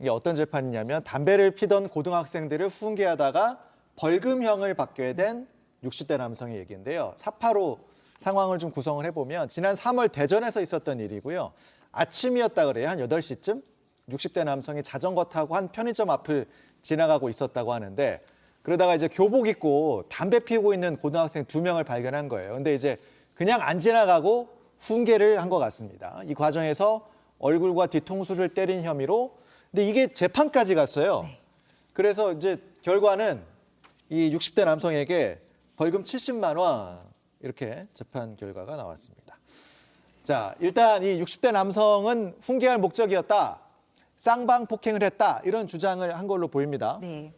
이게 어떤 재판이냐면 담배를 피던 고등학생들을 훈계하다가 벌금형을 받게 된 60대 남성의 얘기인데요. 사파로 상황을 좀 구성을 해보면 지난 3월 대전에서 있었던 일이고요. 아침이었다 그래요. 한 8시쯤 60대 남성이 자전거 타고 한 편의점 앞을 지나가고 있었다고 하는데 그러다가 이제 교복 입고 담배 피우고 있는 고등학생 2명을 발견한 거예요. 근데 이제 그냥 안 지나가고 훈계를 한 것 같습니다. 이 과정에서 얼굴과 뒤통수를 때린 혐의로 근데 이게 재판까지 갔어요. 네. 그래서 이제 결과는 이 60대 남성에게 벌금 70만 원 이렇게 재판 결과가 나왔습니다. 자, 일단 이 60대 남성은 훈계할 목적이었다. 쌍방 폭행을 했다. 이런 주장을 한 걸로 보입니다. 네.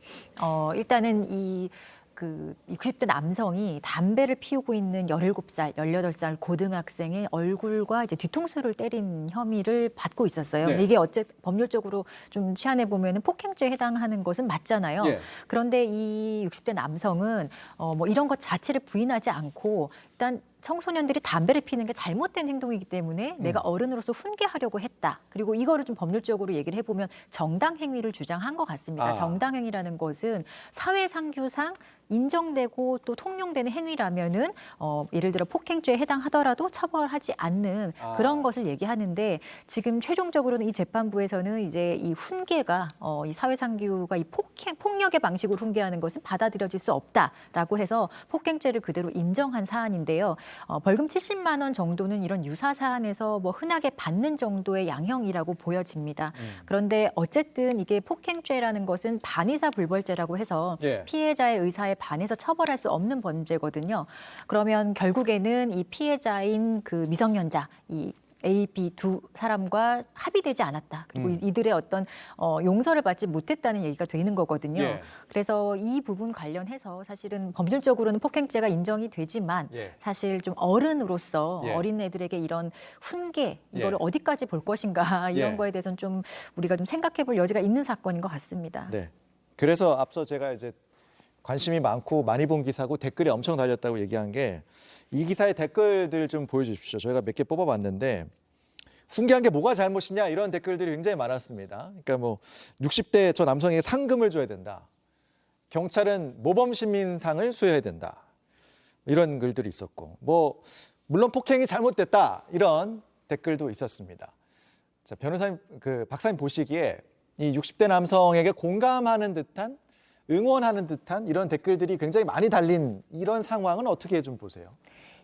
일단은 이 60대 남성이 담배를 피우고 있는 17살, 18살 고등학생의 얼굴과 이제 뒤통수를 때린 혐의를 받고 있었어요. 네. 근데 이게 법률적으로 좀 치안해 보면은 폭행죄에 해당하는 것은 맞잖아요. 예. 그런데 이 60대 남성은 뭐 이런 것 자체를 부인하지 않고 일단 청소년들이 담배를 피는 게 잘못된 행동이기 때문에 내가 어른으로서 훈계하려고 했다. 그리고 이거를 좀 법률적으로 얘기를 해보면 정당 행위를 주장한 것 같습니다. 아. 정당 행위라는 것은 사회상규상 인정되고 또 통용되는 행위라면은 예를 들어 폭행죄에 해당하더라도 처벌하지 않는 그런 것을 얘기하는데 지금 최종적으로는 이 재판부에서는 이제 이 훈계가 이 사회상규가 이 폭력의 방식으로 훈계하는 것은 받아들여질 수 없다라고 해서 폭행죄를 그대로 인정한 사안인데요. 벌금 70만 원 정도는 이런 유사 사안에서 뭐 흔하게 받는 정도의 양형이라고 보여집니다. 그런데 어쨌든 이게 폭행죄라는 것은 반의사 불벌죄라고 해서 예. 피해자의 의사에 반해서 처벌할 수 없는 범죄거든요. 그러면 결국에는 이 피해자인 그 미성년자 이 A, B 두 사람과 합의되지 않았다. 그리고 이들의 어떤 용서를 받지 못했다는 얘기가 되는 거거든요. 예. 그래서 이 부분 관련해서 사실은 법률적으로는 폭행죄가 인정이 되지만 예. 사실 좀 어른으로서 예. 어린애들에게 이런 훈계 이거를 예. 어디까지 볼 것인가 이런 예. 거에 대해서는 좀 우리가 좀 생각해 볼 여지가 있는 사건인 것 같습니다. 네. 그래서 앞서 제가 이제 관심이 많고 많이 본 기사고 댓글이 엄청 달렸다고 얘기한 게 이 기사의 댓글들 좀 보여주십시오. 저희가 몇 개 뽑아봤는데 훈계한 게 뭐가 잘못이냐 이런 댓글들이 굉장히 많았습니다. 그러니까 뭐 60대 저 남성에게 상금을 줘야 된다. 경찰은 모범 시민상을 수여해야 된다. 이런 글들이 있었고 뭐 물론 폭행이 잘못됐다 이런 댓글도 있었습니다. 자, 변호사님 박사님 보시기에 이 60대 남성에게 공감하는 듯한 응원하는 듯한 이런 댓글들이 굉장히 많이 달린 이런 상황은 어떻게 좀 보세요?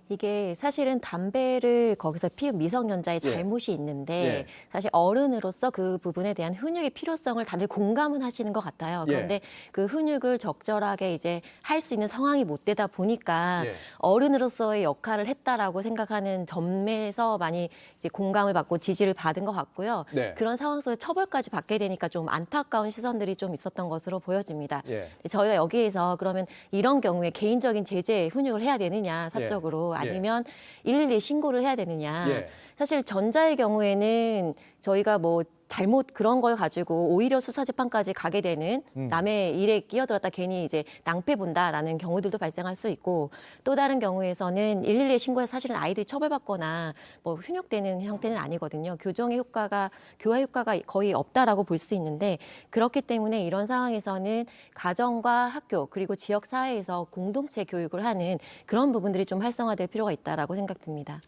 이게 사실은 담배를 거기서 피운 미성년자의 예. 잘못이 있는데 예. 사실 어른으로서 그 부분에 대한 훈육의 필요성을 다들 공감은 하시는 것 같아요. 예. 그런데 그 훈육을 적절하게 이제 할 수 있는 상황이 못 되다 보니까 예. 어른으로서의 역할을 했다라고 생각하는 점에서 많이 이제 공감을 받고 지지를 받은 것 같고요. 네. 그런 상황 속에 처벌까지 받게 되니까 좀 안타까운 시선들이 좀 있었던 것으로 보여집니다. 예. 저희가 여기에서 그러면 이런 경우에 개인적인 제재 훈육을 해야 되느냐 사적으로 아니면 112 신고를 해야 되느냐. 예. 사실 전자의 경우에는 저희가 뭐 잘못 그런 걸 가지고 오히려 수사재판까지 가게 되는 남의 일에 끼어들었다 괜히 이제 낭패 본다라는 경우들도 발생할 수 있고 또 다른 경우에서는 112에 신고해서 사실은 아이들이 처벌받거나 뭐 훈육되는 형태는 아니거든요. 교정의 효과가 교화 효과가 거의 없다라고 볼 수 있는데 그렇기 때문에 이런 상황에서는 가정과 학교 그리고 지역 사회에서 공동체 교육을 하는 그런 부분들이 좀 활성화될 필요가 있다라고 생각됩니다.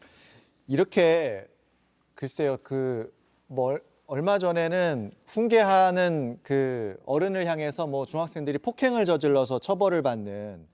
이렇게 글쎄요 얼마 전에는 훈계하는 그 어른을 향해서 뭐 중학생들이 폭행을 저질러서 처벌을 받는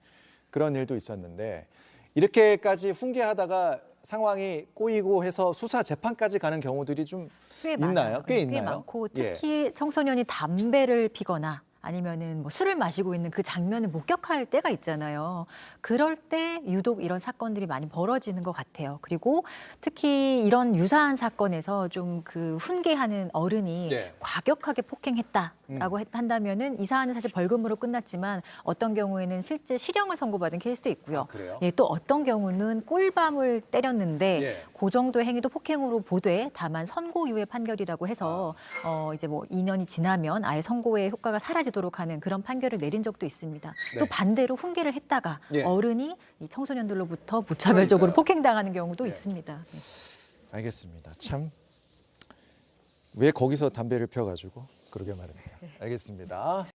그런 일도 있었는데 이렇게까지 훈계하다가 상황이 꼬이고 해서 수사 재판까지 가는 경우들이 좀 있나요? 많아요. 꽤 꽤 있나요? 많고 예. 특히 청소년이 담배를 피거나 아니면은 뭐 술을 마시고 있는 그 장면을 목격할 때가 있잖아요. 그럴 때 유독 이런 사건들이 많이 벌어지는 것 같아요. 그리고 특히 이런 유사한 사건에서 좀 그 훈계하는 어른이 네. 과격하게 폭행했다라고 한다면은 이 사안은 사실 벌금으로 끝났지만 어떤 경우에는 실제 실형을 선고받은 케이스도 있고요. 아, 그래요? 예, 또 어떤 경우는 꿀밤을 때렸는데 예. 그 정도의 행위도 폭행으로 보되 다만 선고유예 판결이라고 해서 이제 뭐 2년이 지나면 아예 선고의 효과가 사라지도록 하는 그런 판결을 내린 적도 있습니다. 네. 또 반대로 훈계를 했다가 예. 어른이 이 청소년들로부터 무차별적으로 그러니까요. 폭행당하는 경우도 네. 있습니다. 네. 알겠습니다. 참 왜 거기서 담배를 펴가지고 그러게 말입니다. 알겠습니다.